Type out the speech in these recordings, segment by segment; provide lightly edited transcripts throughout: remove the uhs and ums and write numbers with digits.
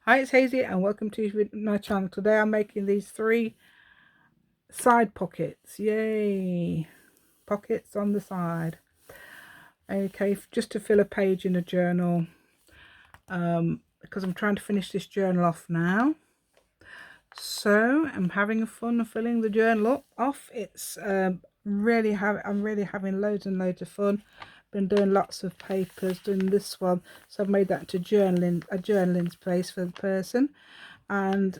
Hi, it's Hazy and welcome to my channel. Today I'm making these 3 side pockets. Yay! Pockets on the side. Okay, just to fill a page in a journal, because I'm trying to finish this journal off now. So I'm having fun filling the journal off. It's I'm really having loads and loads of fun. Been doing lots of papers, doing this one, so I've made that into a journaling space for the person. And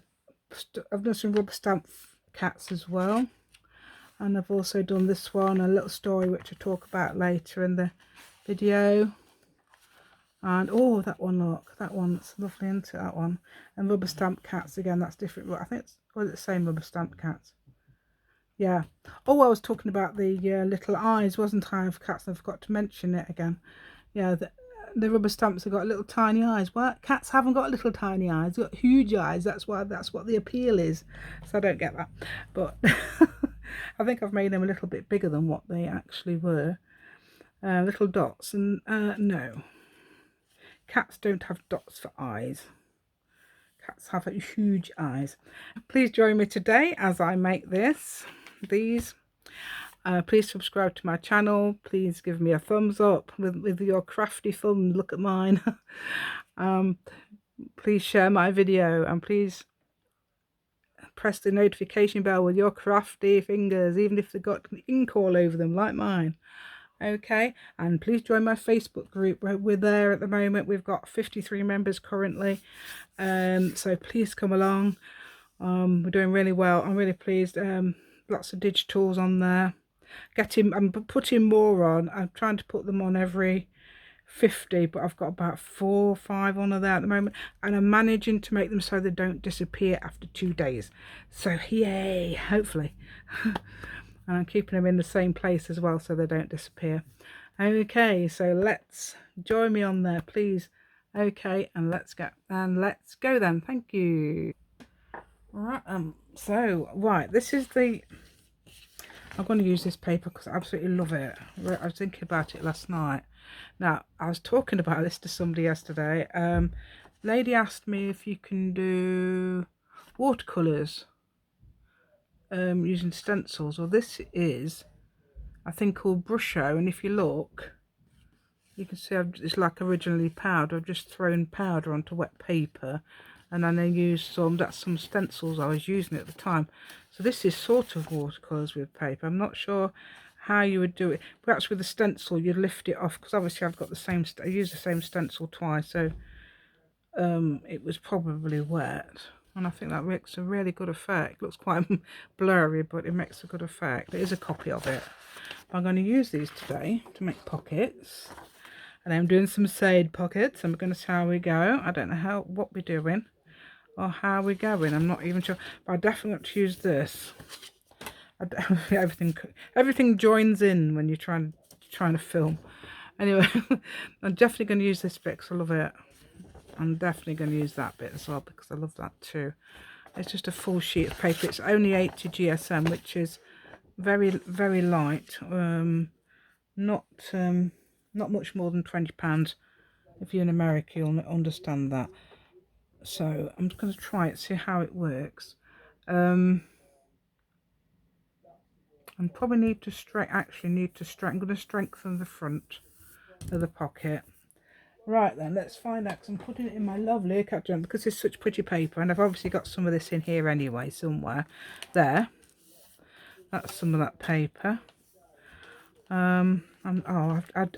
I've done some rubber stamp cats as well, and I've also done this one, a little story which I'll talk about later in the video. And oh, that one, look, that one's lovely, isn't it, that one? And rubber stamp cats again, that's different. I think it's, was it the same rubber stamp cats? Yeah. Oh, I was talking about the little eyes, wasn't I, of cats? I forgot to mention it again. Yeah, the rubber stamps have got little tiny eyes. What? Cats haven't got little tiny eyes. They've got huge eyes. That's what the appeal is. So I don't get that. But I think I've made them a little bit bigger than what they actually were. Little dots. And no, cats don't have dots for eyes. Cats have huge eyes. Please join me today as I make these. Please subscribe to my channel. Please give me a thumbs up with your crafty thumb. Look at mine. Please share my video, and please press the notification bell with your crafty fingers, even if they've got ink all over them like mine. Okay, and please join my Facebook group. We're there at the moment. We've got 53 members currently, so please come along. We're doing really well. I'm really pleased. Lots of digitals on there. I'm putting more on. I'm trying to put them on every 50, but I've got about 4 or 5 on there at the moment, and I'm managing to make them so they don't disappear after 2 days. So yay, hopefully. And I'm keeping them in the same place as well so they don't disappear. Okay, so let's join me on there, please. Okay, and let's go then. Thank you. All right, right, this is the, I'm going to use this paper because I absolutely love it. I was thinking about it last night. Now, I was talking about this to somebody yesterday. Lady asked me if you can do watercolours using stencils. Well, this is, I think, called Brusho, and if you look, you can see it's like originally powder. I've just thrown powder onto wet paper, and then I used some stencils I was using at the time. So this is sort of watercolours with paper. I'm not sure how you would do it. Perhaps with a stencil you'd lift it off, because obviously I've got the same, I used the same stencil twice, so it was probably wet, and I think that makes a really good effect. It looks quite blurry, but it makes a good effect. There is a copy of it. I'm going to use these today to make pockets, and I'm doing some side pockets. I'm going to see how we go. I don't know what we're doing or how we're going. I'm not even sure, but I definitely want to use this. Everything joins in when you're trying to film. Anyway, I'm definitely going to use this bit because I love it. I'm definitely going to use that bit as well because I love that too. It's just a full sheet of paper. It's only 80 GSM, which is very, very light. Not much more than £20. If you're in America, you'll understand that. So I'm just going to try it, see how it works. I probably need to I'm going to strengthen the front of the pocket. Right then, let's find out, because I'm putting it in my lovely cat journal because it's such pretty paper, and I've obviously got some of this in here anyway somewhere. There, that's some of that paper. I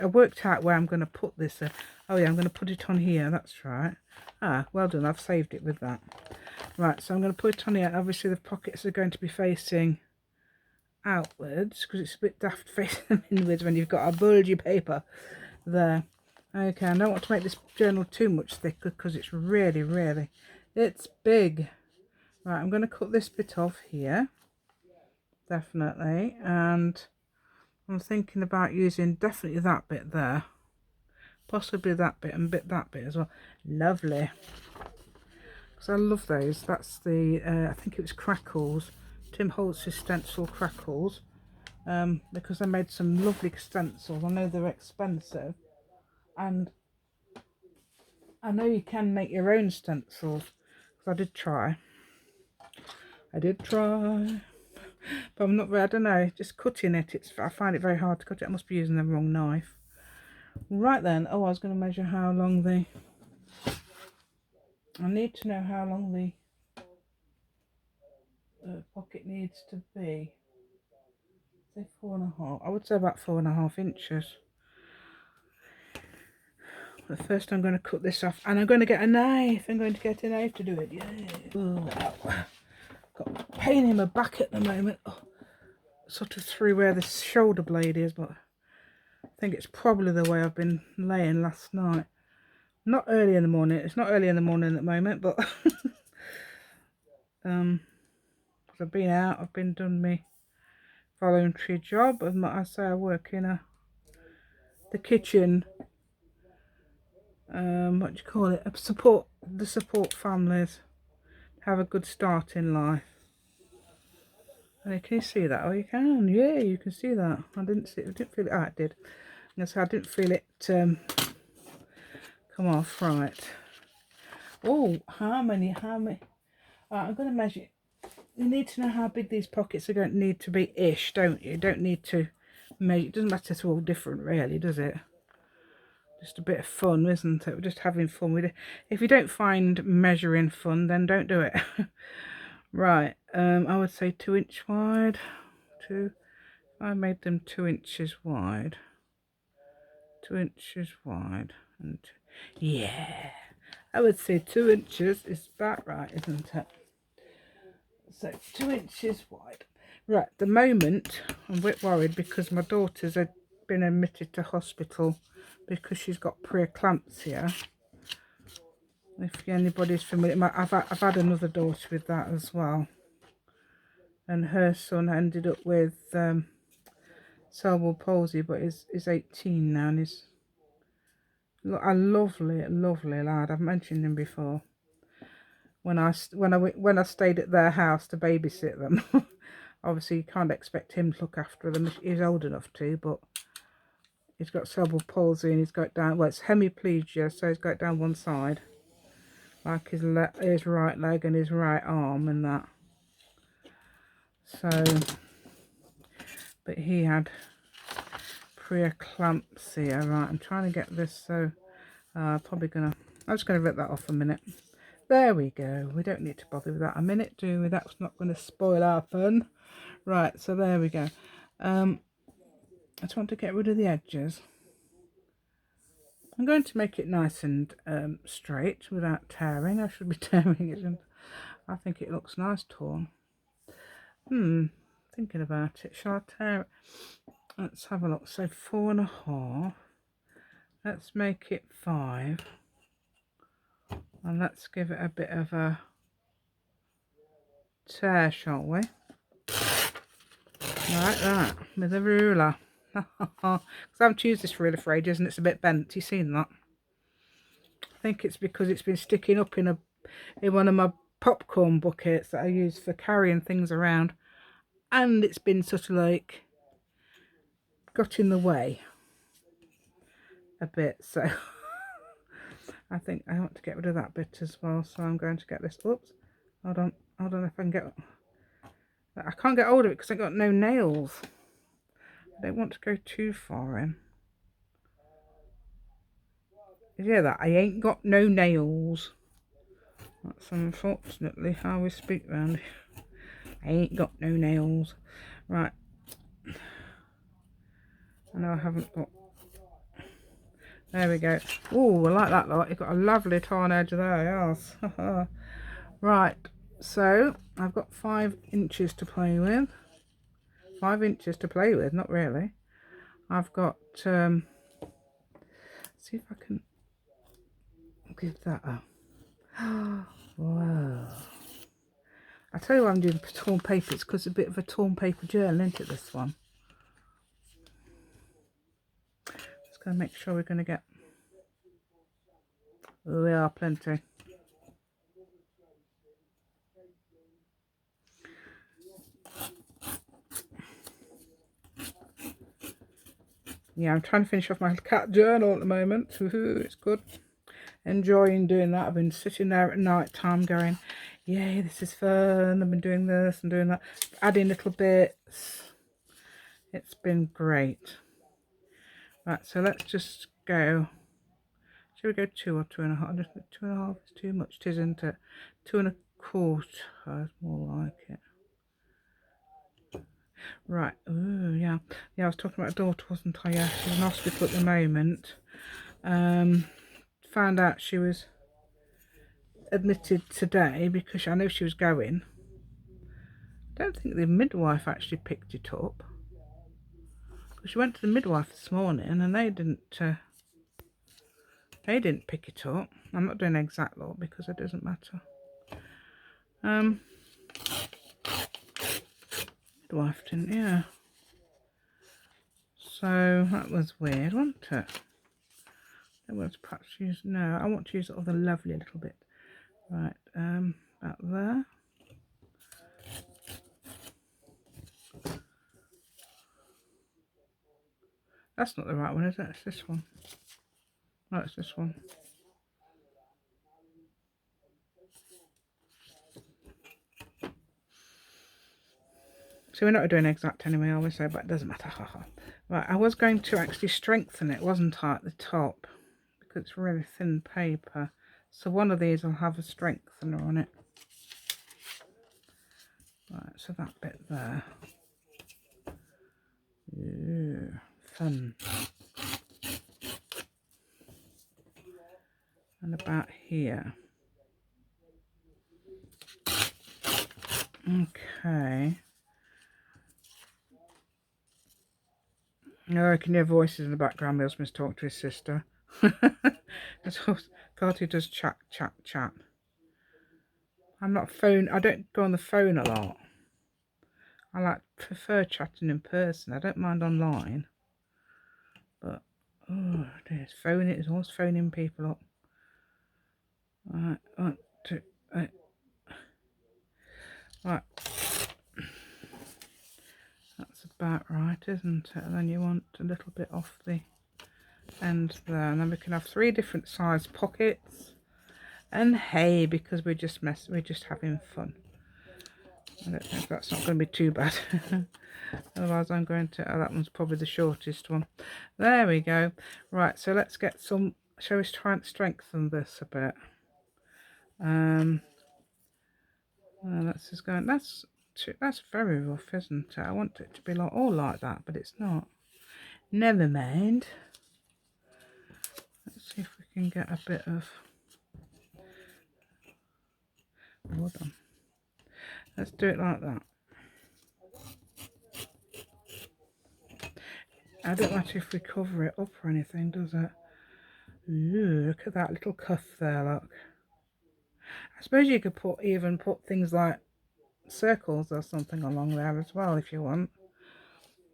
worked out where I'm going to put this. Oh yeah, I'm going to put it on here. That's right. Ah, well done. I've saved it with that. Right, so I'm going to put it on here. Obviously, the pockets are going to be facing outwards because it's a bit daft facing them inwards when you've got a bulgy paper there. Okay, I don't want to make this journal too much thicker because it's really, it's big. Right, I'm going to cut this bit off here, definitely, and I'm thinking about using definitely that bit there, possibly that bit and that bit as well. Lovely, because I love those. That's the I think it was Crackles, Tim Holtz's stencil Crackles, because I made some lovely stencils. I know they're expensive, and I know you can make your own stencils, because I did try. But I'm not very, I don't know, just cutting it, I find it very hard to cut it. I must be using the wrong knife. Right then, oh, I was going to measure how long I need to know how long the pocket needs to be. Say 4.5, I would say about 4.5 inches. But first I'm going to cut this off, and I'm going to get a knife. I'm going to get a knife to do it, yeah. Ooh, got a pain in my back at the moment. Oh, sort of through where the shoulder blade is, but I think it's probably the way I've been laying last night. Not early in the morning. It's not early in the morning at the moment, but I've been out. I've been done my voluntary job. I say I work in the kitchen. What do you call it? Support families have a good start in life. And can you see that? Oh, you can. Yeah, you can see that. I didn't feel it. Ah, it did. Yes, I didn't feel it come off. Right. Oh, how many? Right, I'm going to measure. You need to know how big these pockets are going to need to be ish, don't you? You don't need to measure. It doesn't matter, it's all different really, does it? Just a bit of fun, isn't it? We're just having fun with it. If you don't find measuring fun, then don't do it. Right, I would say 2 inch wide. I made them 2 inches wide. 2 inches wide. And yeah, I would say 2 inches is about right, isn't it? So 2 inches wide. Right, at the moment I'm a bit worried because my daughter's been admitted to hospital because she's got preeclampsia. If anybody's familiar, I've had another daughter with that as well, and her son ended up with cerebral palsy, but is 18 now, and he's a lovely lad. I've mentioned him before when I stayed at their house to babysit them. Obviously you can't expect him to look after them. He's old enough to, but he's got cerebral palsy and he's got down, well, it's hemiplegia, so he's got down one side, like his right leg and his right arm and that. So, but he had preeclampsia. Right, I'm trying to get this, so I'm just gonna rip that off a minute. There we go. We don't need to bother with that a minute, do we? That's not going to spoil our fun. Right, so there we go. I just want to get rid of the edges. I'm going to make it nice and straight without tearing. I should be tearing it, and I think it looks nice torn. Thinking about it. Shall I tear it? Let's have a look. So 4.5. Let's make it 5. And let's give it a bit of a tear, shall we? Like that, with a ruler. Because I haven't used this ruler for ages and it's a bit bent. You seen that? I think it's because it's been sticking up in one of my popcorn buckets that I use for carrying things around, and it's been sort of like got in the way a bit, so I think I want to get rid of that bit as well. So I'm going to get this. Oops, hold on if I can get. I can't get hold of it because I've got no nails. I don't want to go too far in. You hear that? I ain't got no nails. That's unfortunately how we speak round here. I ain't got no nails. Right. I know I haven't got. There we go. Oh, I like that lot. You've got a lovely torn edge there, yes. Right. So I've got 5 inches to play with. 5 inches to play with, not really. I've got. See if I can give that a. Whoa. I tell you why I'm doing torn paper. It's because it's a bit of a torn paper journal, isn't it, this one? Just going to make sure we're going to get. Oh, we are plenty. Yeah, I'm trying to finish off my cat journal at the moment. Woohoo, it's good. enjoying doing that. I've been sitting there at night time going, yay, this is fun. I've been doing this and doing that, adding little bits. It's been great. Right, so let's just go. Should we go 2 or 2.5? Just 2.5 is too much, isn't it? 2.25 is more like it. Right. Ooh, yeah. Yeah, I was talking about a daughter, wasn't I? Yeah, she's in hospital at the moment. Found out she was admitted today because I know she was going. I don't think the midwife actually picked it up. She went to the midwife this morning and they didn't pick it up. I'm not doing exact lot because it doesn't matter. Midwife didn't, yeah. So that was weird, wasn't it? I want to perhaps use, no, I want to use all the lovely little bit. Right, about there. That's not the right one, is it? It's this one. No, it's this one. So we're not doing exact anyway, I always say, but it doesn't matter. Right, I was going to actually strengthen it, wasn't I, at the top? Because it's really thin paper. So one of these will have a strengthener on it. Right, so that bit there. Ooh, fun. And about here. Okay. Oh, I can hear voices in the background. My husband's talking to his sister. Carty does chat. I'm not phone. I don't go on the phone a lot. I prefer chatting in person. I don't mind online. But, oh, it's phone. It's always phoning people up. Right, 1, 2, 8. Right. That's about right, isn't it? And then you want a little bit off the end there. And then we can have 3 different size pockets. And hey, because we're just having fun. I don't think that's not going to be too bad. Otherwise I'm going to, oh, that one's probably the shortest one. There we go. Right, so let's get some, shall we try and strengthen this a bit? That's just going, that's very rough, isn't it? I want it to be like all like that, but it's not. Never mind. Let's see if we can get a bit of, hold on. Let's do it like that. I don't matter if we cover it up or anything, does it? Ooh, look at that little cuff there, look. I suppose you could even put things like circles or something along there as well if you want.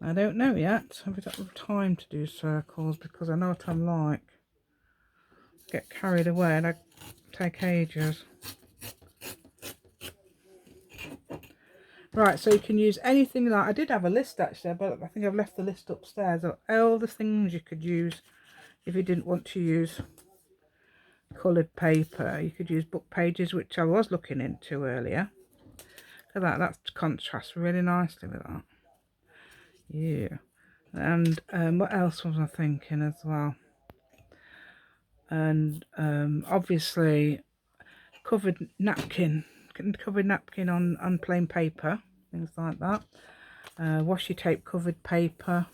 I don't know yet. Have we got time to do circles? Because I know what I'm like. Get carried away and I take ages. Right, so you can use anything like, I did have a list actually, but I think I've left the list upstairs of all the things you could use if you didn't want to use coloured paper. You could use book pages, which I was looking into earlier. Look at that contrasts really nicely with that. Yeah. And what else was I thinking as well? And obviously covered napkin on plain paper, things like that. Washi tape covered paper,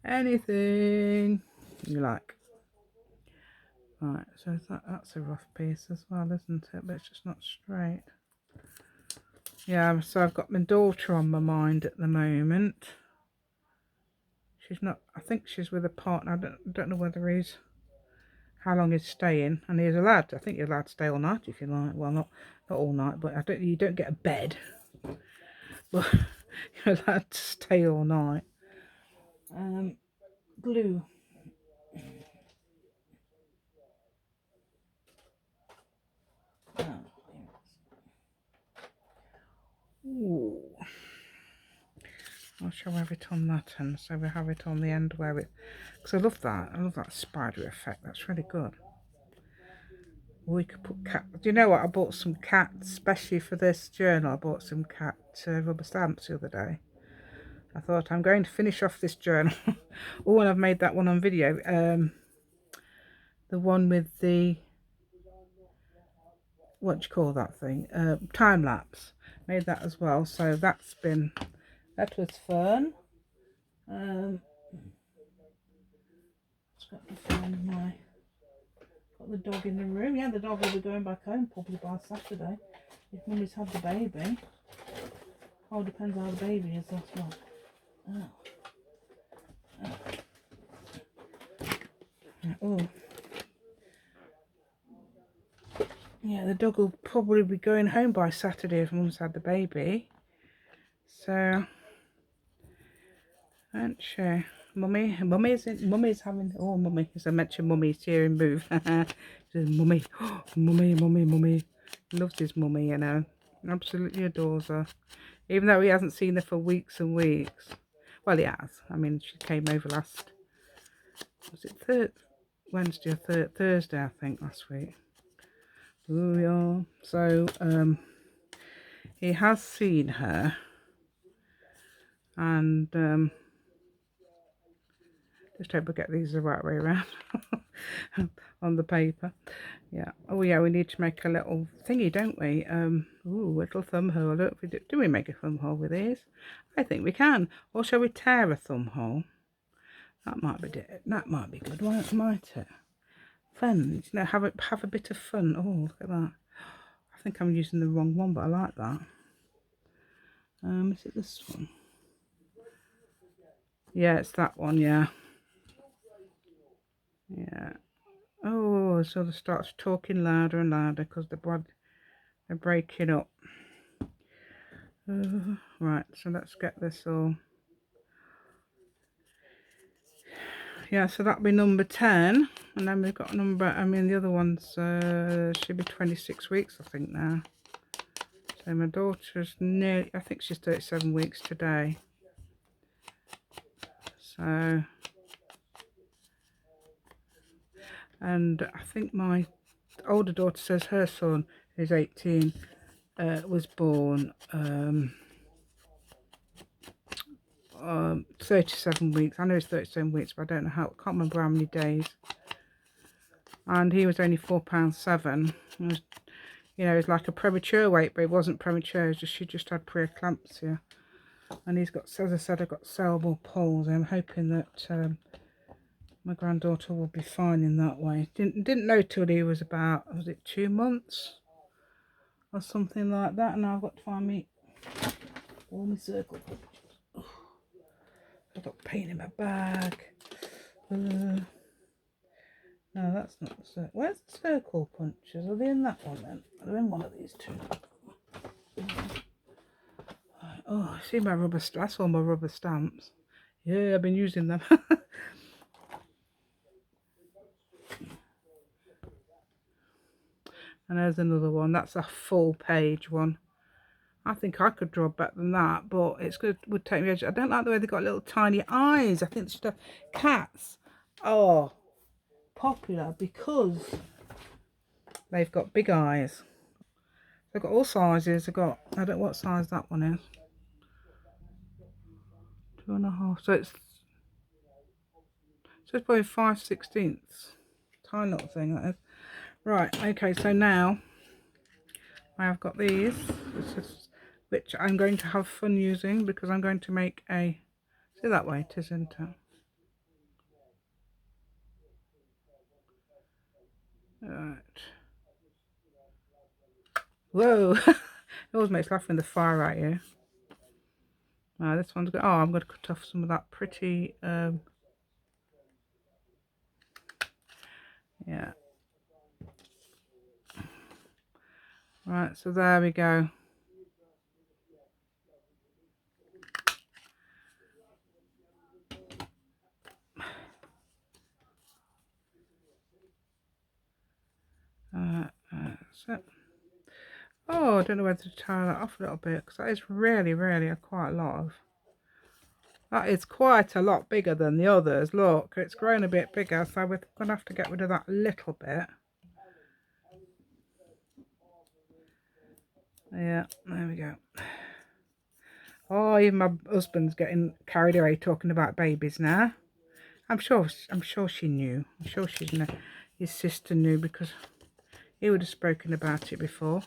anything you like. Right, so that's a rough piece as well, isn't it? But it's just not straight. Yeah, so I've got my daughter on my mind at the moment. She's not, I think she's with a partner. I don't know whether he's, how long he's staying. And he's allowed, I think you're allowed to stay all night if you like. Well, not all night, but you don't get a bed. But you're allowed to stay all night. Glue. Ooh. I shall have it on that end, so we have it on the end where it, because I love that spider effect, that's really good. We could put cat, do you know what, I bought some cat, especially for this journal, I bought some cat rubber stamps the other day. I thought I'm going to finish off this journal. Oh, and I've made that one on video, the one with the, what do you call that thing, time lapse, made that as well, so that was fun. Just got to find got the dog in the room. Yeah, the dog will be going back home probably by Saturday if Mummy's had the baby. Oh, depends how the baby is, that's what. Oh. Yeah, the dog will probably be going home by Saturday if Mum's had the baby. So, aren't she? Mummy's having, oh, Mummy, as I mentioned, Mummy's here and move. Says, Mummy, oh, Mummy. Loves his Mummy, you know. Absolutely adores her. Even though he hasn't seen her for weeks and weeks. Well, he has. I mean, she came over last, was it Wednesday or Thursday, I think, last week. Oh, yeah. So, he has seen her. And, just hope we get these the right way around on the paper. Yeah. Oh yeah, we need to make a little thingy, don't we? Ooh, little thumb hole. Look, do we make a thumb hole with these? I think we can. Or shall we tear a thumb hole? That might be good, might it? Fun, you know, have a bit of fun. Oh, look at that. I think I'm using the wrong one, but I like that. Is it this one? Yeah, it's that one, yeah. Yeah. Oh, so they starts talking louder and louder because they're breaking up. Right, so let's get this all. Yeah, so that'll be number 10, and then we've got number, I mean the other ones should be 26 weeks I think now. So my daughter's nearly, I think she's 37 weeks today. So, and I think my older daughter says her son, who's 18, was born 37 weeks. I know it's 37 weeks, but I don't know how, I can't remember how many days. And he was only £4.7. It was, you know, it's like a premature weight, but it wasn't premature. It was she just had preeclampsia. And he's got, as I said, I've got cerebral palsy. I'm hoping that my granddaughter will be fine in that way. Didn't know till he was about, was it 2 months or something like that? And I've got to find me all my circle. I've got pain in my bag. No, that's not the circle. Where's the circle punches? Are they in that one then? Are they in one of these two? Oh, see my rubber stamps, all my rubber stamps. Yeah, I've been using them. And there's another one. That's a full page one. I think I could draw better than that, but it's good. Would take me. I don't like the way they got little tiny eyes. I think it's just cats are popular because they've got big eyes. They've got all sizes. They've got, I don't know what size that one is. 2.5. So it's probably 5/16. Tiny little thing that is. Right. Okay. So now I have got these, which I'm going to have fun using because I'm going to make a. See that way it is, isn't it? Right. Whoa. It always makes laughing the fire at you. This one's good. Oh, I'm going to cut off some of that pretty. Yeah. Right. So there we go. So. Oh, I don't know whether to tie that off a little bit because that is really, really quite a lot of That is quite a lot bigger than the others. Look, it's grown a bit bigger, so we're going to have to get rid of that little bit. Yeah, there we go. Oh, even my husband's getting carried away talking about babies now. I'm sure she knew. I'm sure his sister knew, because he would have spoken about it before.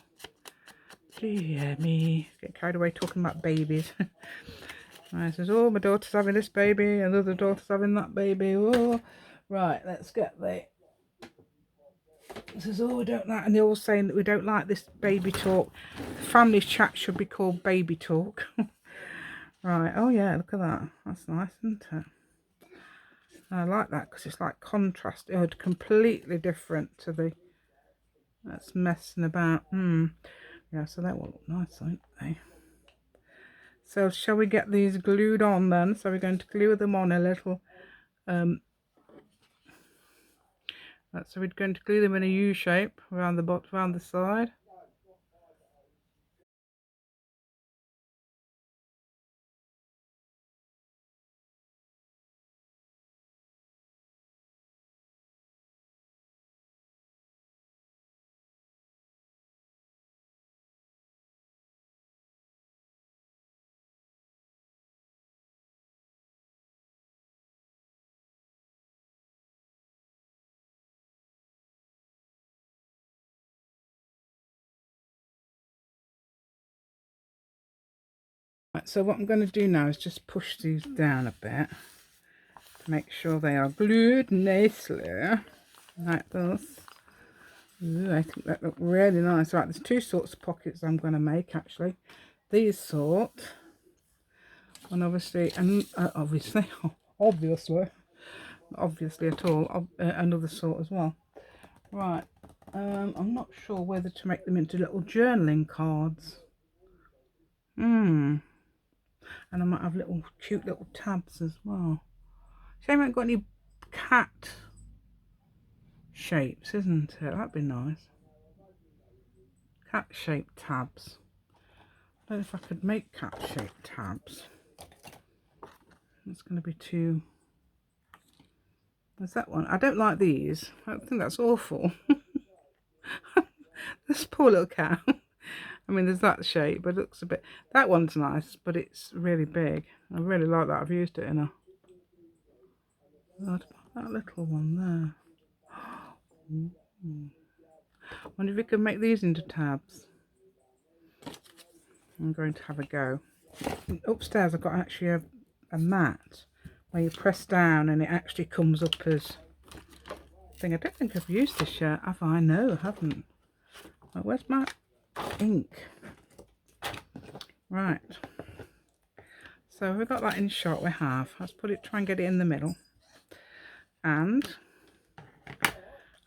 Dear me, get carried away talking about babies. Right, says, oh, my daughter's having this baby, and the other daughter's having that baby. Oh, right, let's get the. It says, oh, we don't like, and they're all saying that we don't like this baby talk. Family chat should be called baby talk. Right, oh yeah, look at that. That's nice, isn't it? I like that because it's like contrast. Oh, completely different to the. That's messing about. Yeah, so that will look nice, won't they? So shall we get these glued on then? So we're going to glue them on a little. So we're going to glue them in a U shape around the bottom, around the side. Right, so what I'm going to do now is just push these down a bit to make sure they are glued nicely, like this. Ooh, I think that look really nice. Right, there's two sorts of pockets I'm going to make actually. These sort, and obviously, obviously at all, another sort as well. Right, I'm not sure whether to make them into little journaling cards. And I might have little cute little tabs as well. Shame I haven't got any cat shapes, isn't it? That'd be nice. Cat shaped tabs. I don't know if I could make cat shaped tabs. It's going to be too. There's that one. I don't like these. I think that's awful. This poor little cow. I mean, there's that shape, but it looks a bit. That one's nice, but it's really big. I really like that. I've used it in a. That little one there. I wonder if we can make these into tabs. I'm going to have a go. Upstairs, I've got actually a mat where you press down and it actually comes up as thing. I don't think I've used this yet, have I? No, I haven't. Oh, where's my ink? Right. So we've got that in shot. We have. Let's try and get it in the middle. And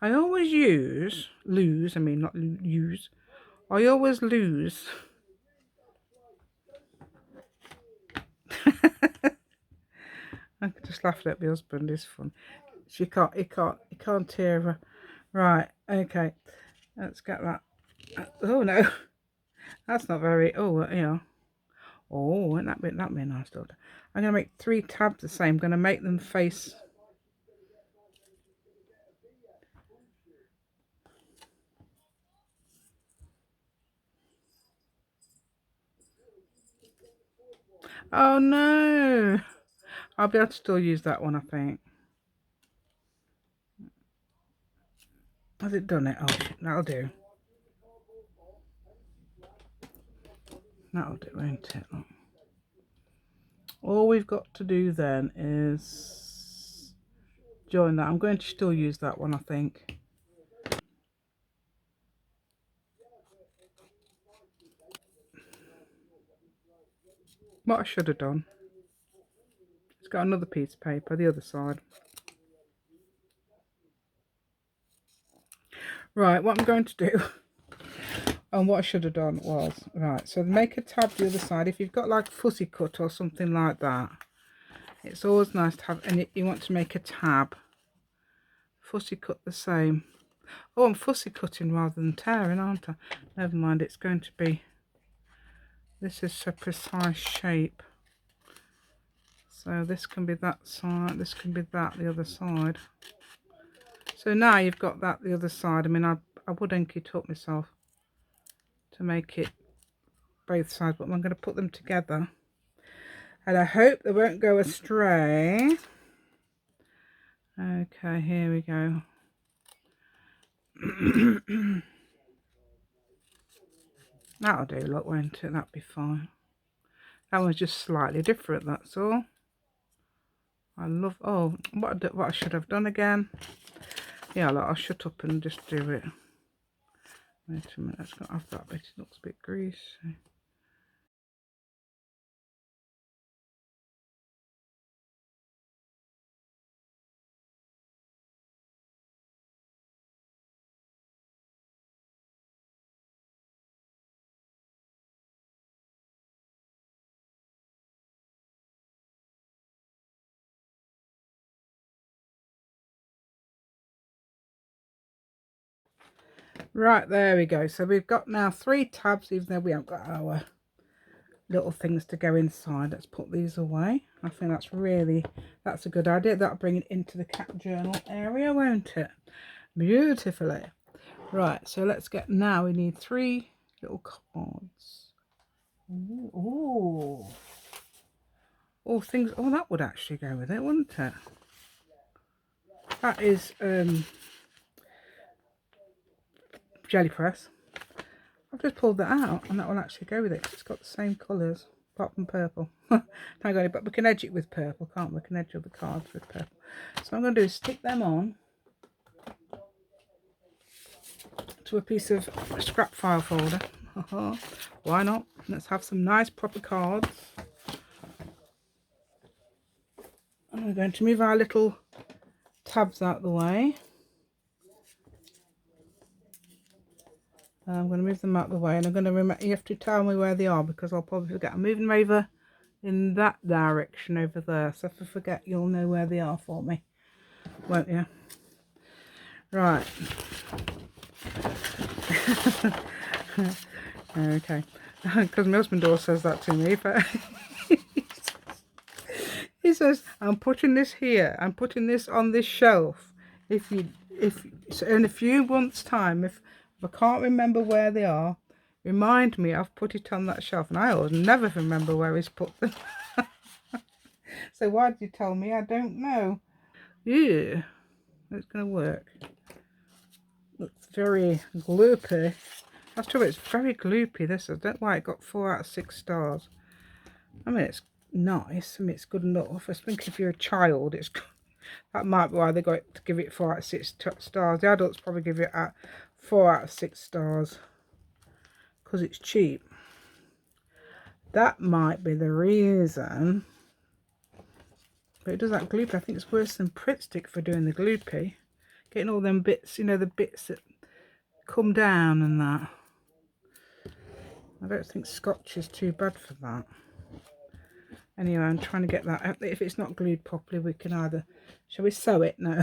I always lose. I mean, not use. I always lose. I could just laugh at my husband. It's fun. He can't hear her. Right. Okay. Let's get that. Oh no, that's not very. Oh yeah. Oh, wouldn't that be a nice daughter? I'm gonna make 3 tabs the same. I'm gonna make them face. Oh no! I'll be able to still use that one, I think. Has it done it? Oh, that'll do. That'll do, won't it? Look. All we've got to do then is join that. I'm going to still use that one, I think. What I should have done. It's got another piece of paper, the other side. Right, what I'm going to do, and what I should have done was, right, so make a tab the other side. If you've got like fussy cut or something like that, it's always nice to have, and you want to make a tab. Fussy cut the same. Oh, I'm fussy cutting rather than tearing, aren't I? Never mind, it's going to be, this is a precise shape. So this can be that side, this can be that, the other side. So now you've got that the other side. I mean, I would ink it up myself to make it both sides, but I'm going to put them together. And I hope they won't go astray. Okay, here we go. That'll do, look, won't it? That'll be fine. That one's just slightly different, that's all. I love, oh, what I should have done again. Yeah, look, I'll shut up and just do it. Wait a minute, let's not have that bit, it looks a bit greasy. Right, there we go. So we've got now 3 tabs, even though we haven't got our little things to go inside. Let's put these away. I think that's a good idea. That'll bring it into the cat journal area, won't it? Beautifully. Right, so let's get, now we need 3 little cards. Ooh. Oh, things, oh, that would actually go with it, wouldn't it? That is jelly press. I've just pulled that out and that will actually go with it. It's got the same colours, apart from purple. Hang on, but we can edge it with purple, can't we? We can edge all the cards with purple. So what I'm going to do is stick them on to a piece of scrap file folder. Why not? Let's have some nice proper cards. And we're going to move our little tabs out of the way. I'm going to move them out of the way, and I'm going to remember, you have to tell me where they are because I'll probably forget. I'm moving them over in that direction over there, so if I forget, you'll know where they are for me, won't you? Right. Okay, because my husband always says that to me, but he says, I'm putting this here, I'm putting this on this shelf. If so in a few months time, if I can't remember where they are, remind me I've put it on that shelf. And I always never remember where he's put them. So why did you tell me? I don't know. Yeah, it's going to work. Looks very gloopy. That's true, it's very gloopy, this. I don't know why it got 4 out of 6 stars. I mean, it's nice. I mean, it's good enough. I think if you're a child, it's good. That might be why they got to give it 4 out of 6 stars. The adults probably give it at 4 out of 6 stars because it's cheap. That might be the reason. But it does that gloopy. I think it's worse than Pritt Stick for doing the gloopy. Getting all them bits, you know, the bits that come down and that. I don't think Scotch is too bad for that. Anyway, I'm trying to get that. If it's not glued properly, we can either... Shall we sew it? No.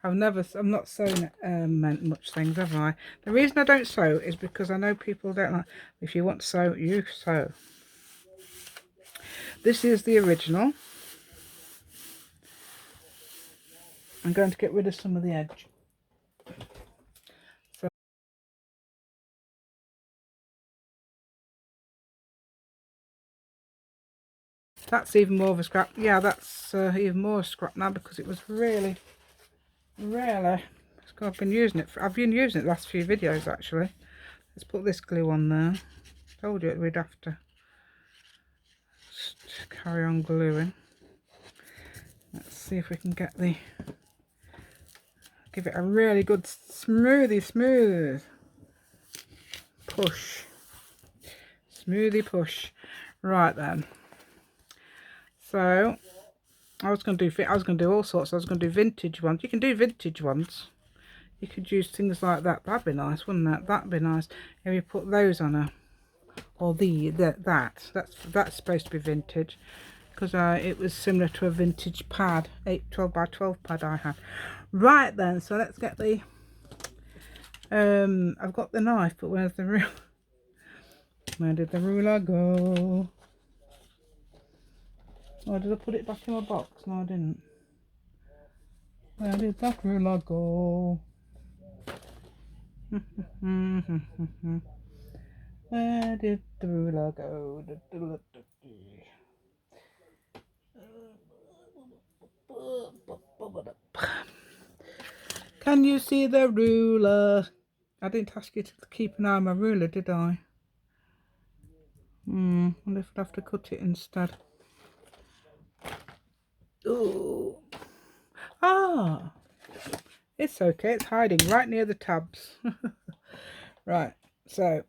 I'm not sewing much things, have I? The reason I don't sew is because I know people don't like... If you want to sew, you sew. This is the original. I'm going to get rid of some of the edge. So that's even more of a scrap. Yeah, that's even more scrap now because it was really... I've been using it the last few videos actually. Let's put this glue on there. Told you we'd have to just carry on gluing. Let's see if we can get give it a really good smooth push. Smoothie push. Right then. So I was going to do all sorts. I was going to do vintage ones. You can do vintage ones. You could use things like that. That'd be nice, wouldn't that? That'd be nice. If you put those on a, or that's supposed to be vintage, because it was similar to a vintage pad, 12 by 12 pad I had. Right then, so let's get the. I've got the knife, but where's the ruler? Where did the ruler go? Oh, did I put it back in my box? No, I didn't. Where did that ruler go? Where did the ruler go? Can you see the ruler? I didn't ask you to keep an eye on my ruler, did I? I wonder if I'd have to cut it instead. Ooh. Ah, it's okay. It's hiding right near the tabs. Right, so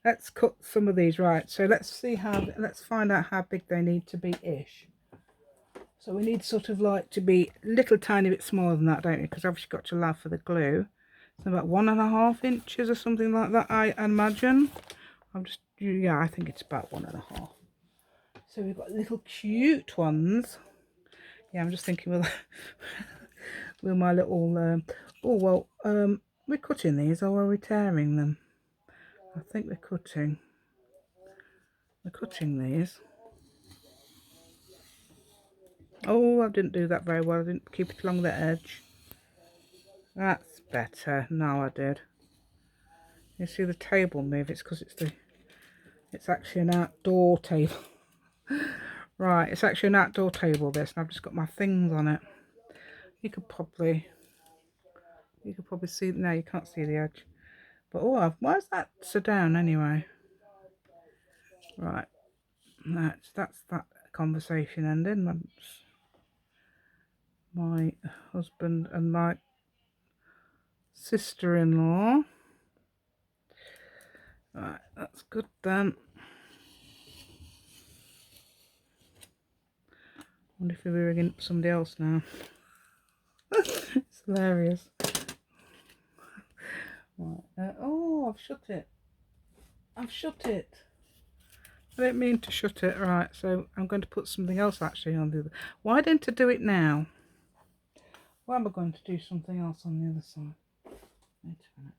let's cut some of these. Right, so let's find out how big they need to be ish. So we need sort of like to be a little tiny bit smaller than that, don't we? Because obviously got to allow for the glue. So about 1.5 inches or something like that, I imagine. Yeah, I think it's about 1.5. So we've got little cute ones. Yeah, I'm just thinking with with my little we're cutting these, or are we tearing them? I think we're cutting these. Oh, I didn't do that very well. I didn't keep it along the edge. That's better. Now I did. You see the table move? It's because it's actually an outdoor table. Right, it's actually an outdoor table, this, and I've just got my things on it. You could probably see. No, you can't see the edge. But oh, why is that so down anyway? Right, that's that conversation ending. My husband and my sister-in-law. Right, that's good then. Wonder if we're ringing somebody else now. It's hilarious. Right. Oh, I've shut it. I didn't mean to shut it. Right, so I'm going to put something else actually on the other. Why didn't I do it now? Why am I going to do something else on the other side? Wait a minute.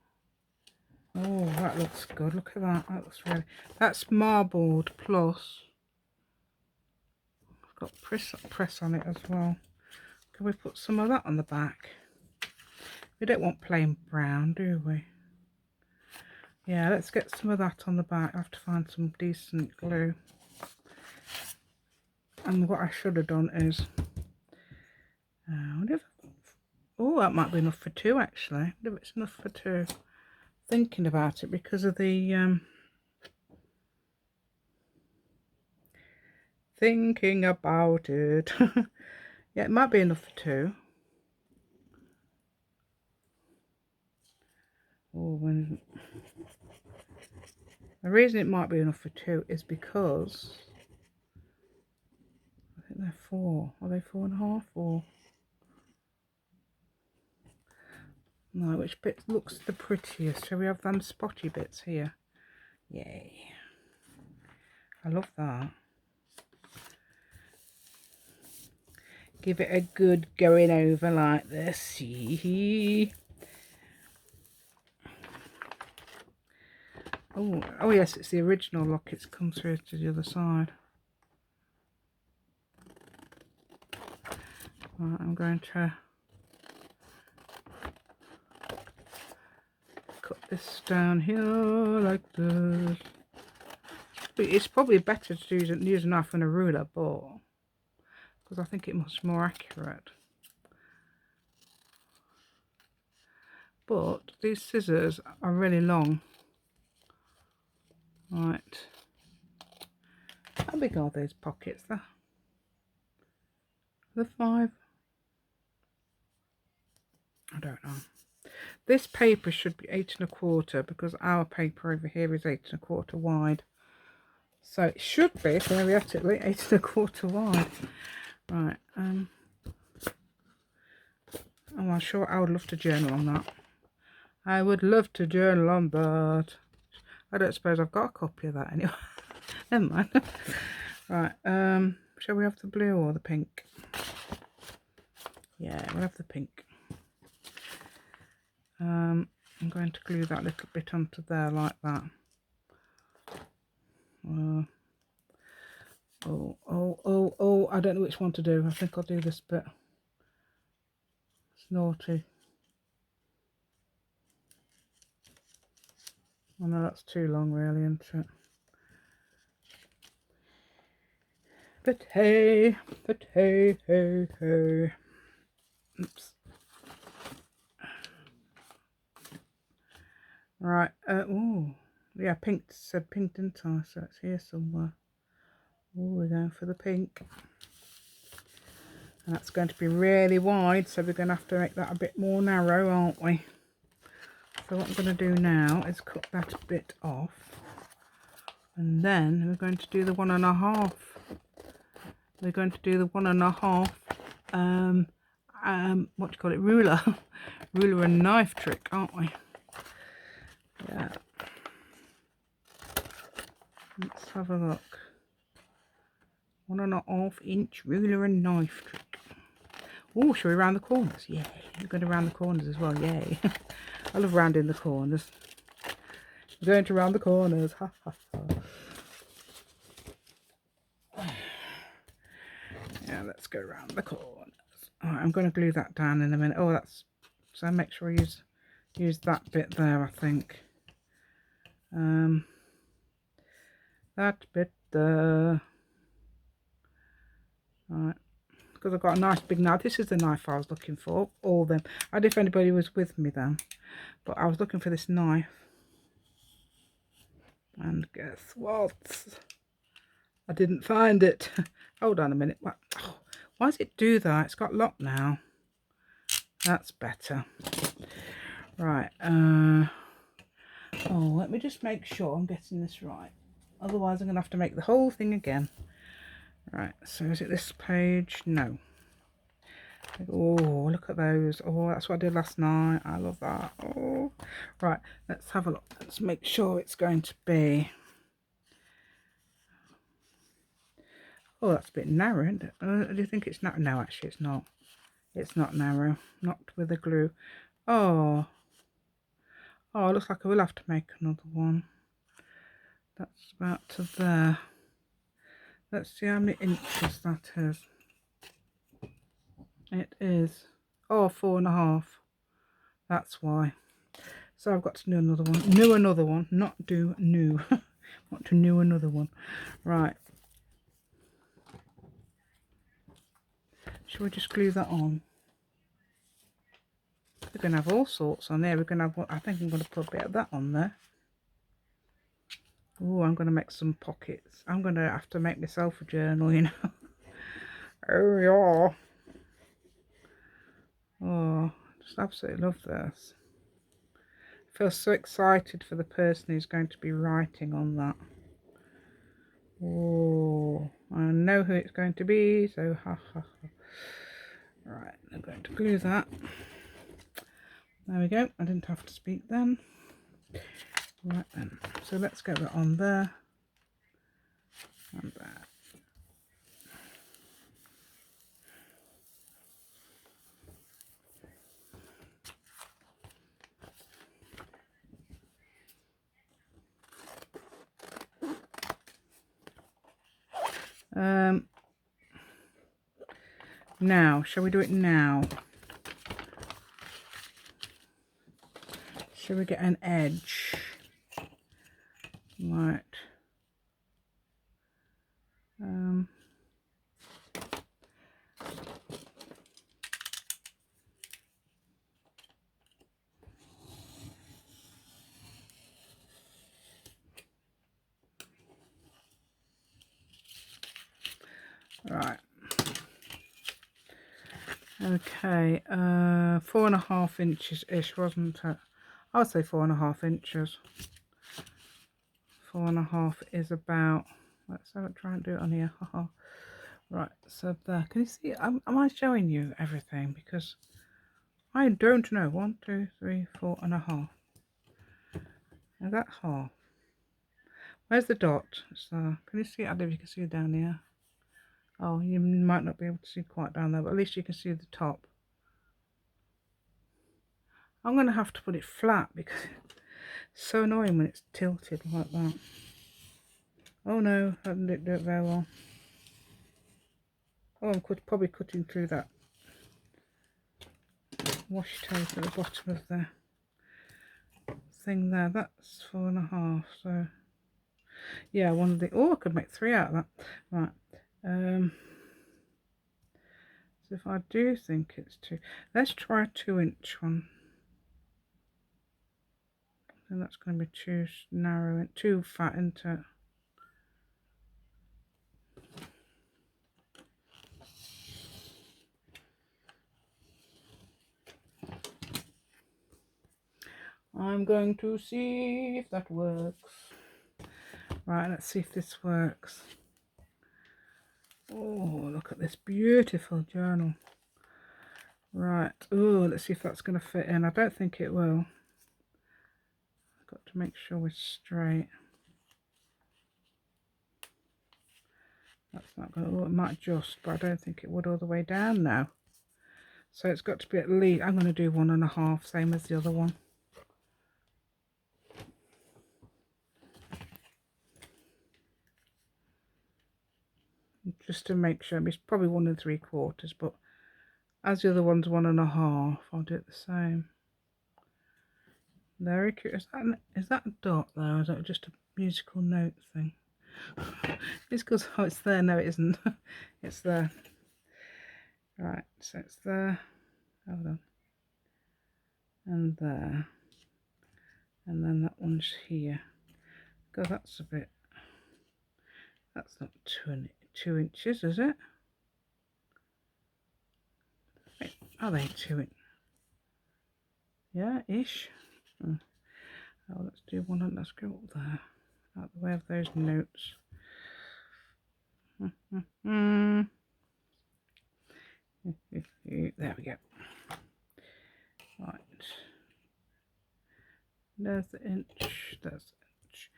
Oh, that looks good. Look at that. That looks really. That's marbled plus. I've got press on it as well. Can we put some of that on the back? We don't want plain brown, do we? Yeah, let's get some of that on the back. I have to find some decent glue. And what I should have done is, oh, that might be enough for two actually. I wonder if it's enough for two. Thinking about it because of the thinking about it. Yeah, it might be enough for two. Oh, the reason it might be enough for two is because I think they're 4. Are they 4.5 or? No, which bit looks the prettiest? Shall we have them spotty bits here? Yay. I love that. Give it a good going over like this. Oh yes, it's the original lock. It's come through to the other side. Right, I'm going to cut this down here like this. But it's probably better to use a knife and a ruler, but because I think it must be more accurate. But these scissors are really long. Right. How big are those pockets? The 5? I don't know. This paper should be 8.25 because our paper over here is 8.25 wide. So it should be theoretically 8.25 wide. Right. Oh, I'm sure I would love to journal on that. I would love to journal on that. I don't suppose I've got a copy of that anyway. Never mind. Right. Shall we have the blue or the pink? Yeah, we'll have the pink. I'm going to glue that little bit onto there like that. Oh, I don't know which one to do. I think I'll do this bit. It's naughty. Oh no, that's too long really, isn't it? But hey, hey. Oops. Right, oh, yeah, pink, said pink, didn't I? So it's here somewhere. Oh, we're going for the pink. And that's going to be really wide, so we're going to have to make that a bit more narrow, aren't we? So what I'm going to do now is cut that bit off. And then we're going to do the 1.5. We're going to do the 1.5, what do you call it, ruler. Ruler and knife trick, aren't we? Yeah. Let's have a look. 1.5 inch ruler and knife trick. Oh, shall we round the corners? Yay. We're going to round the corners as well. Yay. I love rounding the corners. We're going to round the corners. Ha ha ha. Yeah, let's go round the corners. Alright, I'm going to glue that down in a minute. Oh, that's... So make sure I use that bit there, I think. That bit there. Alright. Because I've got a nice big knife. This is the knife I was looking for. All of them. I don't know if anybody was with me then. But I was looking for this knife. And guess what? I didn't find it. Hold on a minute. What? Oh, why does it do that? It's got locked now. That's better. Right. Oh, let me just make sure I'm getting this right. Otherwise, I'm going to have to make the whole thing again. Right. So is it this page? No. Oh, look at those. Oh, that's what I did last night. I love that. Oh, right. Let's have a look. Let's make sure it's going to be... Oh, that's a bit narrow, isn't it? Do you think it's narrow? No, actually, it's not. It's not narrow. Not with the glue. Oh. Oh, it looks like I will have to make another one. That's about to there. Let's see how many inches that is. It is. Oh, 4.5. That's why. So I've got to do another one. New another one. Not do new. Want to new another one. Right. Shall we just glue that on? We're going to have all sorts on there. We're going to have, I think I'm going to put a bit of that on there. Oh, I'm going to make some pockets. I'm going to have to make myself a journal, you know. Oh, yeah. Oh, I just absolutely love this. I feel so excited for the person who's going to be writing on that. Oh, I know who it's going to be, so ha ha ha. Right, I'm going to glue that. There we go. I didn't have to speak then. Right then, so let's get that on there and there. Now, shall we do it now? Shall we get an edge? Right. Right. Okay. 4.5 inches ish, wasn't it? I'll say 4.5 inches. 4.5 is about. Let's have it. Try and do it on here. Right. So there. Can you see? Am I showing you everything? Because I don't know. 1, 2, 3, 4.5. Is that half? Where's the dot? So can you see it? I don't know if you can see it down here. Oh, you might not be able to see quite down there, but at least you can see the top. I'm going to have to put it flat because it's so annoying when it's tilted like that. Oh no, I didn't do it very well. Oh, I'm probably cutting through that washi tape at the bottom of the thing there. That's 4.5. So yeah, one of the, oh, I could make 3 out of that. Right. So if I do think it's 2, let's try a 2-inch one. And that's going to be too narrow and too fat into it. I'm going to see if that works. Right, let's see if this works. Oh, look at this beautiful journal. Right, oh, let's see if that's going to fit in. I don't think it will. I've got to make sure we're straight. That's not going to, oh, it might adjust, but I don't think it would all the way down now. So it's got to be at least, I'm going to do 1.5, same as the other one. Just to make sure, it's probably 1 3/4, but as the other one's 1.5, I'll do it the same. Very curious. Is that a dot there, or is that just a musical note thing? It's because, oh, it's there. No, it isn't. It's there. Right, so it's there. Hold on. And there. And then that one's here. God, that's a bit, that's not 2 inches, is it? Wait, are they 2 inches? Yeah, ish. Oh, let's do one and let's go up there. Out the way of those notes. There we go. Right. There's the inch. There's the inch.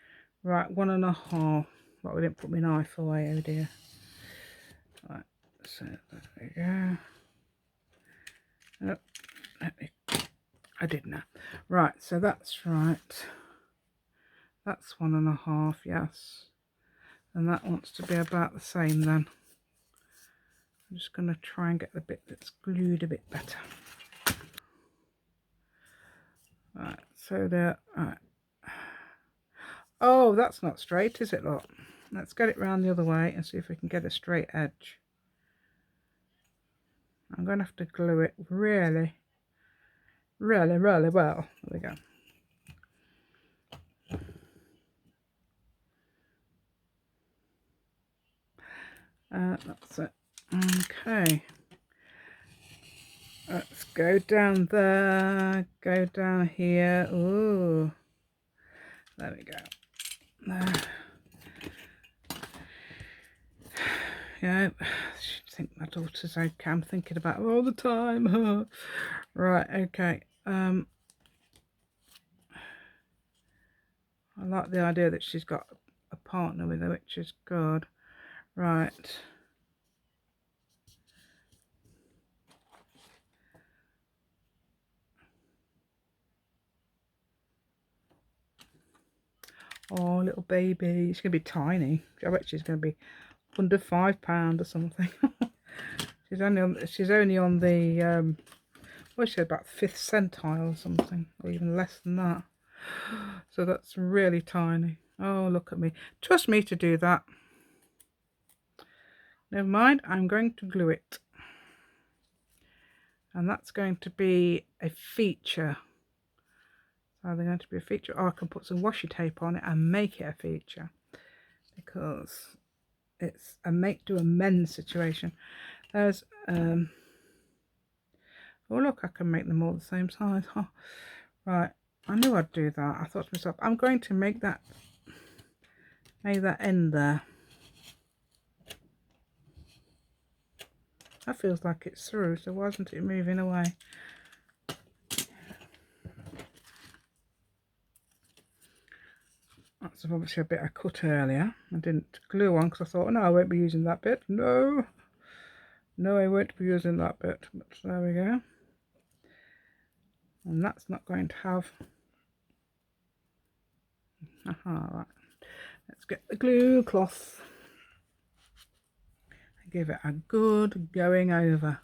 Right, 1.5. Right, we didn't put my knife away, oh dear. Right, so there we go. Oh, I did now. Right, so that's right. That's 1.5, yes. And that wants to be about the same then. I'm just going to try and get the bit that's glued a bit better. Right, so there. Right. Oh, that's not straight, is it, look? Let's get it round the other way and see if we can get a straight edge. I'm going to have to glue it really, really, really well. There we go. That's it. Okay. Let's go down there, go down here. Ooh. There we go. There. Yeah, I should think my daughter's okay. I'm thinking about her all the time. Right, okay. I like the idea that she's got a partner with her, which is good. Right. Oh, little baby. She's going to be tiny. I bet she's going to be under £5 or something. she's only on the well, she's about the 5th centile or something, or even less than that. So that's really tiny. Oh, look at me. Trust me to do that. Never mind, I'm going to glue it. And that's going to be a feature. So they're going to be a feature. Or I can put some washi tape on it and make it a feature. Because it's a make do amend situation. There's oh look, I can make them all the same size. Oh, right, I knew I'd do that. I thought to myself, I'm going to make that end there. That feels like it's through, so why isn't it moving away? That's obviously a bit I cut earlier. I didn't glue on because I thought, oh, no, I won't be using that bit. No, I won't be using that bit. But there we go. And that's not going to have... Aha, right. Let's get the glue cloth. Give it a good going over.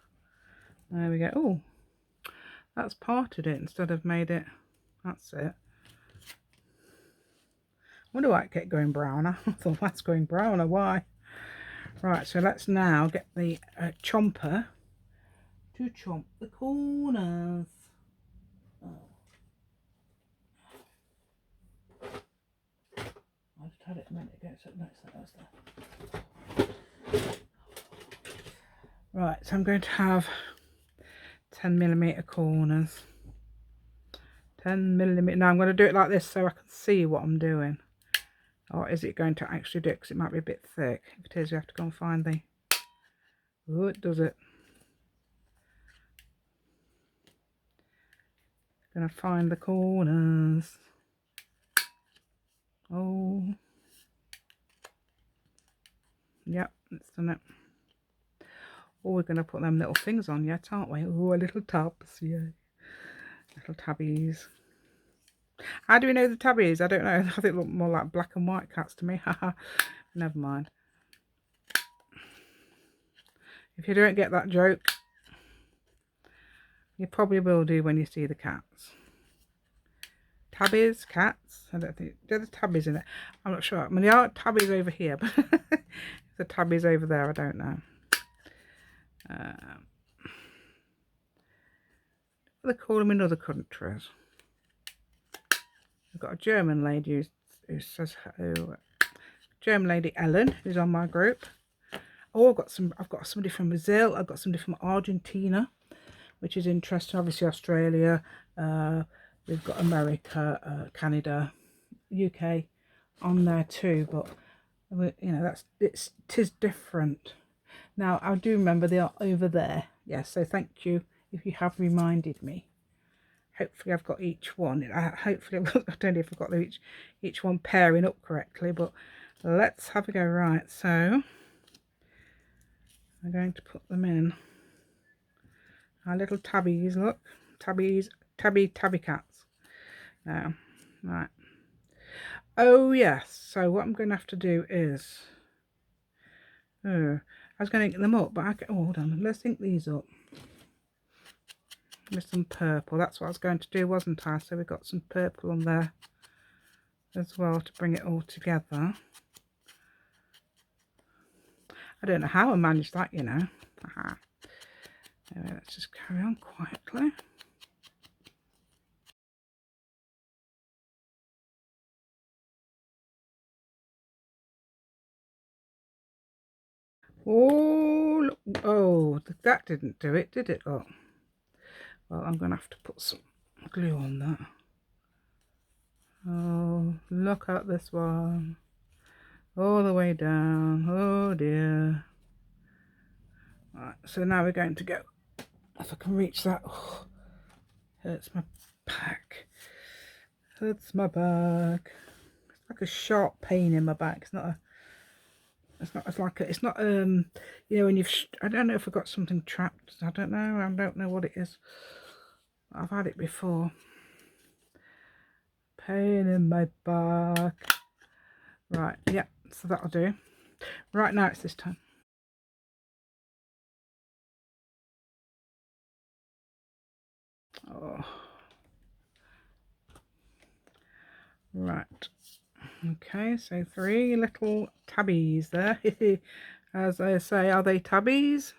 There we go. Oh, that's parted it instead of made it. That's it. I wonder why it kept going browner. I thought that's going browner. Why? Right, so let's now get the chomper to chomp the corners. Oh. I just had it a minute ago, so that's there. Right, so I'm going to have 10mm corners. 10mm. Now I'm going to do it like this so I can see what I'm doing. Or is it going to actually do it? Because it might be a bit thick. If it is, you have to go and find the... Oh, it does it. Gonna find the corners. Oh. Yep, it's done it. Oh, we're going to put them little things on yet, aren't we? Oh, little tabs, yeah. Little tabbies. How do we know the tabbies? I don't know. I think they look more like black and white cats to me. Haha. Never mind. If you don't get that joke, you probably will do when you see the cats. Tabbies, cats. I don't think there's tabbies in it. I'm not sure. I mean, there are tabbies over here, but the tabbies over there, I don't know. They call them in other countries. I've got a German lady who says hello. German lady Ellen, who's on my group. Oh, I've got somebody from Brazil. I've got somebody from Argentina, which is interesting. Obviously Australia. We've got America, Canada, UK on there too. But you know, tis different. Now I do remember they are over there. Yes, so thank you if you have reminded me. Hopefully I've got each one. Hopefully I don't know if I've got each one pairing up correctly, but let's have a go. Right, so I'm going to put them in. Our little tabbies, look. Tabbies, tabby cats. Now, right. Oh yes, so what I'm going to have to do is... I was going to get them up, but hold on, let's ink these up. With some purple, that's what I was going to do, wasn't I? So we've got some purple on there as well to bring it all together. I don't know how I managed that, you know. Anyway, let's just carry on quietly. Oh, look. Oh, that didn't do it, did it? Look. Well, I'm going to have to put some glue on that. Oh, look at this one. All the way down. Oh dear. Right, so now we're going to go. If I can reach that. Oh, hurts my back. Hurts my back. It's like a sharp pain in my back. It's not a... It's not you know, when I don't know if I've got something trapped. I don't know what it is. I've had it before. Pain in my back. Right, yeah, so that'll do. Right, now it's this time. Oh. Right. Okay, so 3 little tabbies there. As I say, are they tabbies?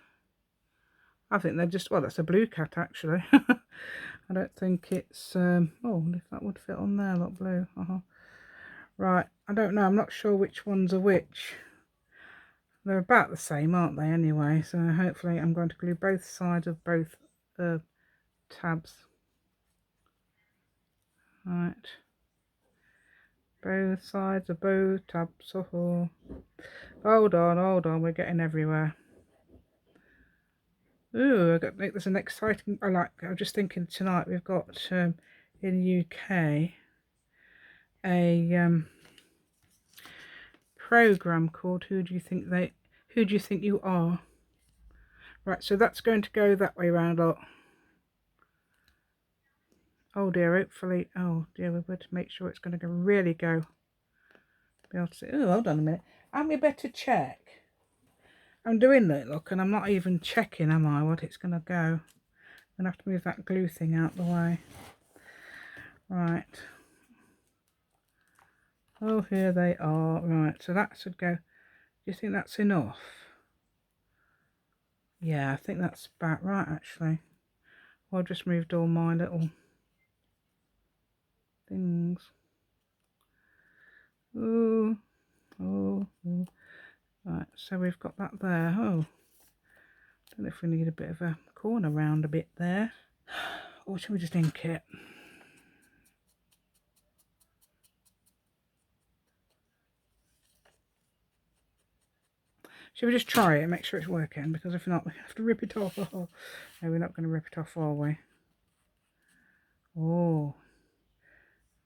I think they're just, well, that's a blue cat actually. I don't think it's, oh, if that would fit on there, look, blue. Right, I don't know, I'm not sure which ones are which. They're about the same, aren't they, anyway? So hopefully I'm going to glue both sides of both tabs. Right. Both sides of both tabs. Oh. Hold on, we're getting everywhere. Ooh, there's an exciting... I was just thinking tonight we've got in the UK a program called Who Do You Think You Are? Right, so that's going to go that way around. Oh dear, hopefully, oh dear, we better make sure it's going to really go. Be able to see. Oh, hold on a minute. And we better check I'm doing it, look, and I'm not even checking, am I, what it's going to go. I'm going to have to move that glue thing out the way. Right. Oh, here they are. Right, so that should go. Do you think that's enough? Yeah, I think that's about right, actually. Well, I've just moved all my little things. Ooh, oh, oh. Right, so we've got that there. Oh, don't know if we need a bit of a corner round a bit there. Or should we just ink it? Should we just try it and make sure it's working? Because if not, we have to rip it off. Oh, no, we're not going to rip it off, are we? Oh,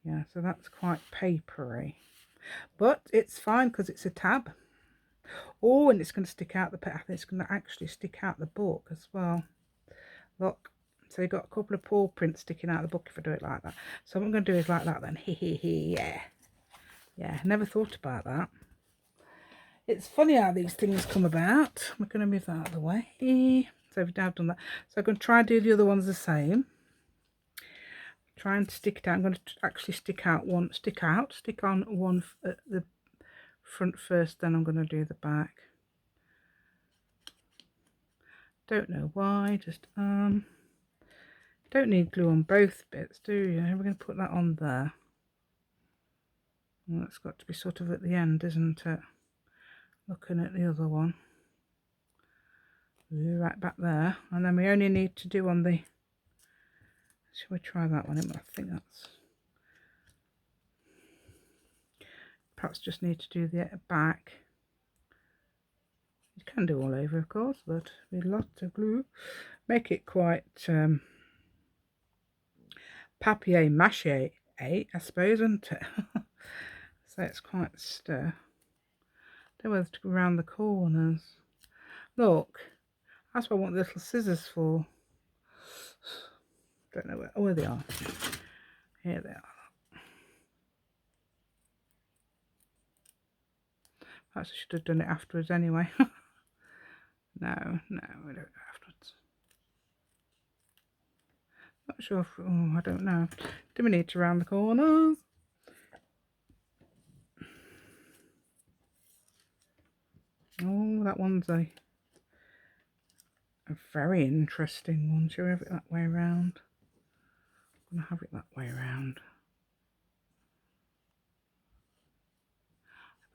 yeah, so that's quite papery. But it's fine because it's a tab. Oh, and it's going to stick out the, I think it's going to actually stick out the book as well. Look, so you've got a couple of paw prints sticking out of the book if I do it like that. So what I'm going to do is like that then. Yeah. Yeah, never thought about that. It's funny how these things come about. We're going to move that out of the way. So we've now done that. So I'm going to try and do the other ones the same. Trying to stick it out. I'm going to actually stick on one at the front first, then I'm going to do the back. Don't know why, just don't need glue on both bits, do you? We're going to put that on there. Well, that's got to be sort of at the end, isn't it? Looking at the other one. Right back there. And then we only need to do on the, shall we try that one? I think that's, perhaps just need to do the back. You can do all over, of course, but with lots of glue, make it quite papier-mâché, I suppose, isn't it? So it's quite stir. Don't know whether to go around the corners. Look, that's what I want the little scissors for. Don't know where. Oh, they are. Here they are. Perhaps I should have done it afterwards anyway. No, we don't do it afterwards. Not sure if, oh, I don't know. Do we need to round the corners? Oh, that one's a very interesting one. Shall we have it that way around? I'm going to have it that way around.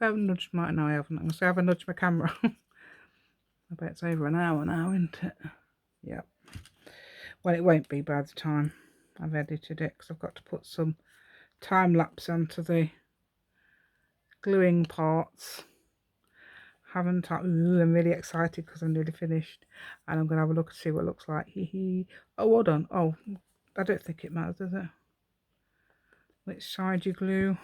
I haven't nudged my, no I haven't. I'm going to say I haven't nudged my camera. I bet it's over an hour now, isn't it? Yep. Well, it won't be by the time I've edited it, because I've got to put some time lapse onto the gluing parts. Haven't I? Ooh, I'm really excited because I'm nearly finished, and I'm going to have a look and see what it looks like. Oh, hold on. Oh, I don't think it matters, does it? Which side you glue?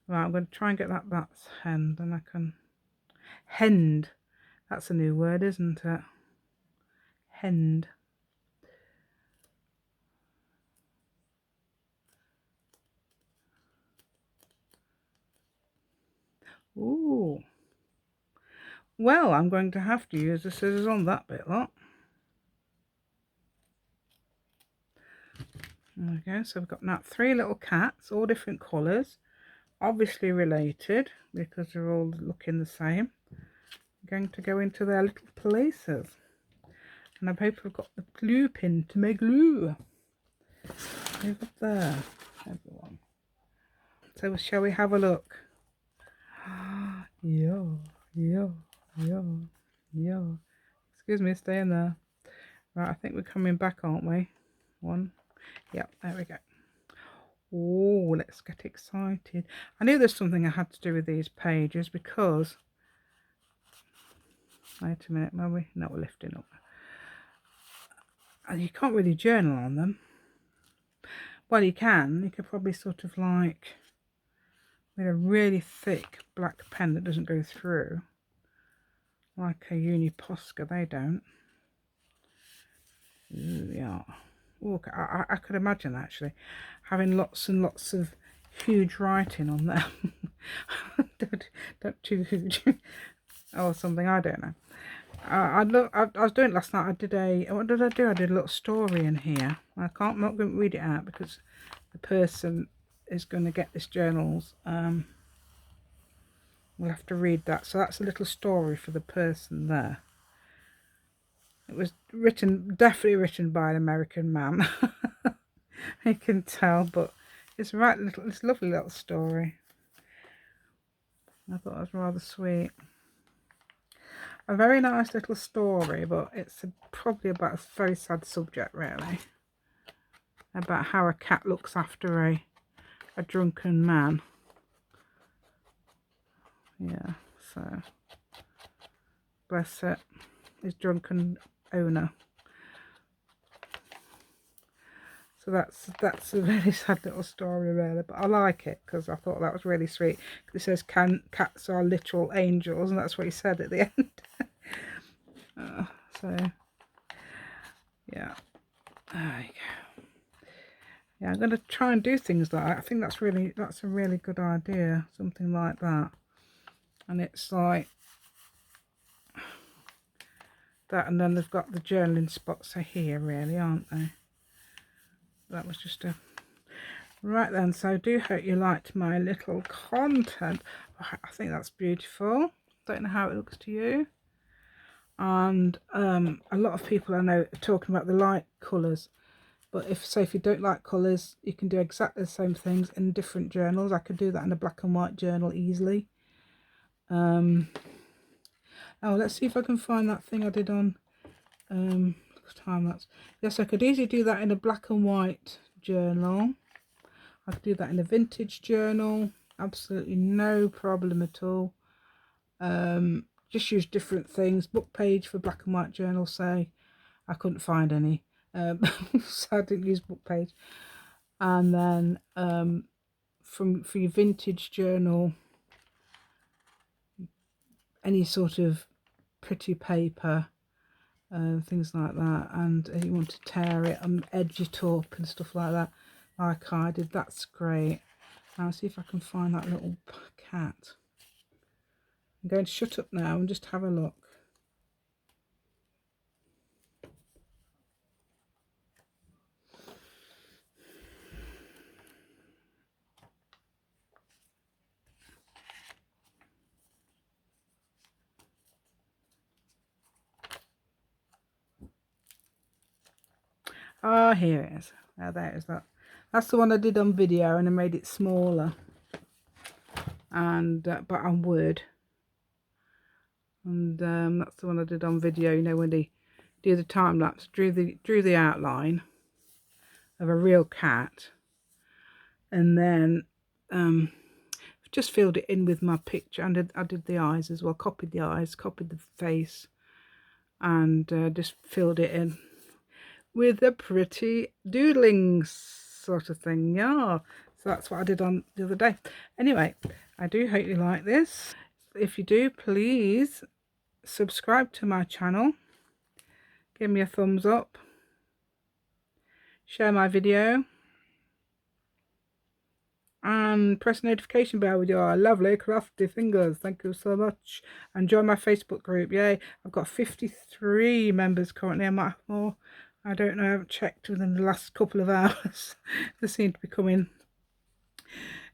Right, I'm going to try and get that's hend, and I can hend. That's a new word, isn't it? Hend. Ooh. Well, I'm going to have to use the scissors on that bit, look. There we go. So we've got now 3 little cats, all different colours, obviously related because they're all looking the same. I'm going to go into their little places, and I hope I've got the glue pin to make glue. Over there, everyone. So shall we have a look? Yeah. Excuse me, stay in there. Right, I think we're coming back, aren't we? One. Yep, there we go. Oh, let's get excited. I knew there's something I had to do with these pages because, wait a minute, are we? No, we're lifting up. And you can't really journal on them. Well, you can. You could probably sort of like, with a really thick black pen that doesn't go through, like a Uni Posca, they don't. Ooh, yeah. Ooh, I could imagine actually having lots and lots of huge writing on there. don't too huge or something, I don't know. I was doing it last night. I did what did I do? I did a little story in here. I'm not going to read it out because the person is going to get this journals. We'll have to read that. So that's a little story for the person there. It was definitely written by an American man. I can tell, but it's it's a lovely little story. I thought it was rather sweet. A very nice little story, but it's probably about a very sad subject, really. About how a cat looks after a drunken man. Yeah, so bless it, his drunken owner. So that's a really sad little story, really, but I like it because I thought that was really sweet. It says cats are literal angels, and that's what he said at the end. So yeah, there you go. Yeah, I'm going to try and do things like that. I think that's a really good idea, something like that. And it's like that, and then they've got the journaling spots are here, really, aren't they? That was just a right then. So I do hope you liked my little content. I think that's beautiful. Don't know how it looks to you. And a lot of people I know are talking about the light colours, but if you don't like colours, you can do exactly the same things in different journals. I could do that in a black and white journal easily. Oh, let's see if I can find that thing I did on time lapse. Yes, I could easily do that in a black and white journal. I could do that in a vintage journal, absolutely no problem at all. Just use different things. Book page for black and white journal, say. I couldn't find any, so I didn't use book page. And then for your vintage journal, any sort of pretty paper, things like that, and you want to tear it and edge it up and stuff like that, like I did. That's great. Now see if I can find that little cat. I'm going to shut up now and just have a look. Oh, here it is. Oh, there it is. That's the one I did on video, and I made it smaller, and but on Word. And that's the one I did on video. You know, when they do the time lapse, drew the outline of a real cat, and then just filled it in with my picture, and I did the eyes as well. Copied the eyes, copied the face, and just filled it in with a pretty doodling sort of thing. Yeah, so that's what I did on the other day. Anyway, I do hope you like this. If you do, please subscribe to my channel, give me a thumbs up, share my video, and press the notification bell with your lovely crafty fingers. Thank you so much. And join my Facebook group. Yay, I've got 53 members currently. I might have more, I don't know, I haven't checked within the last couple of hours. They seem to be coming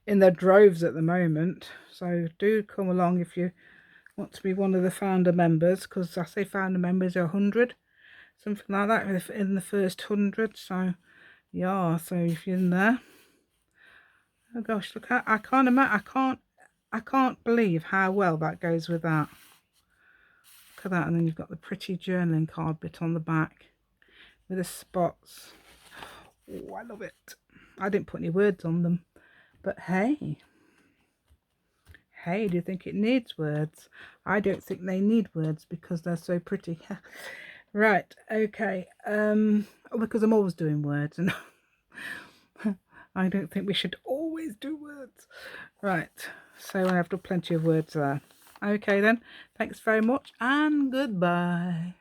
in their droves at the moment, so do come along if you want to be one of the founder members, because I say founder members are 100, something like that, in the first 100. So yeah, so if you're in there, oh gosh, look, I can't believe how well that goes with that. Look at that. And then you've got the pretty journaling card bit on the back with the spots. Oh, I love it. I didn't put any words on them, but hey, do you think it needs words? I don't think they need words because they're so pretty. Right, okay, because I'm always doing words, and I don't think we should always do words. Right, so I have done plenty of words there. Okay then, thanks very much and goodbye.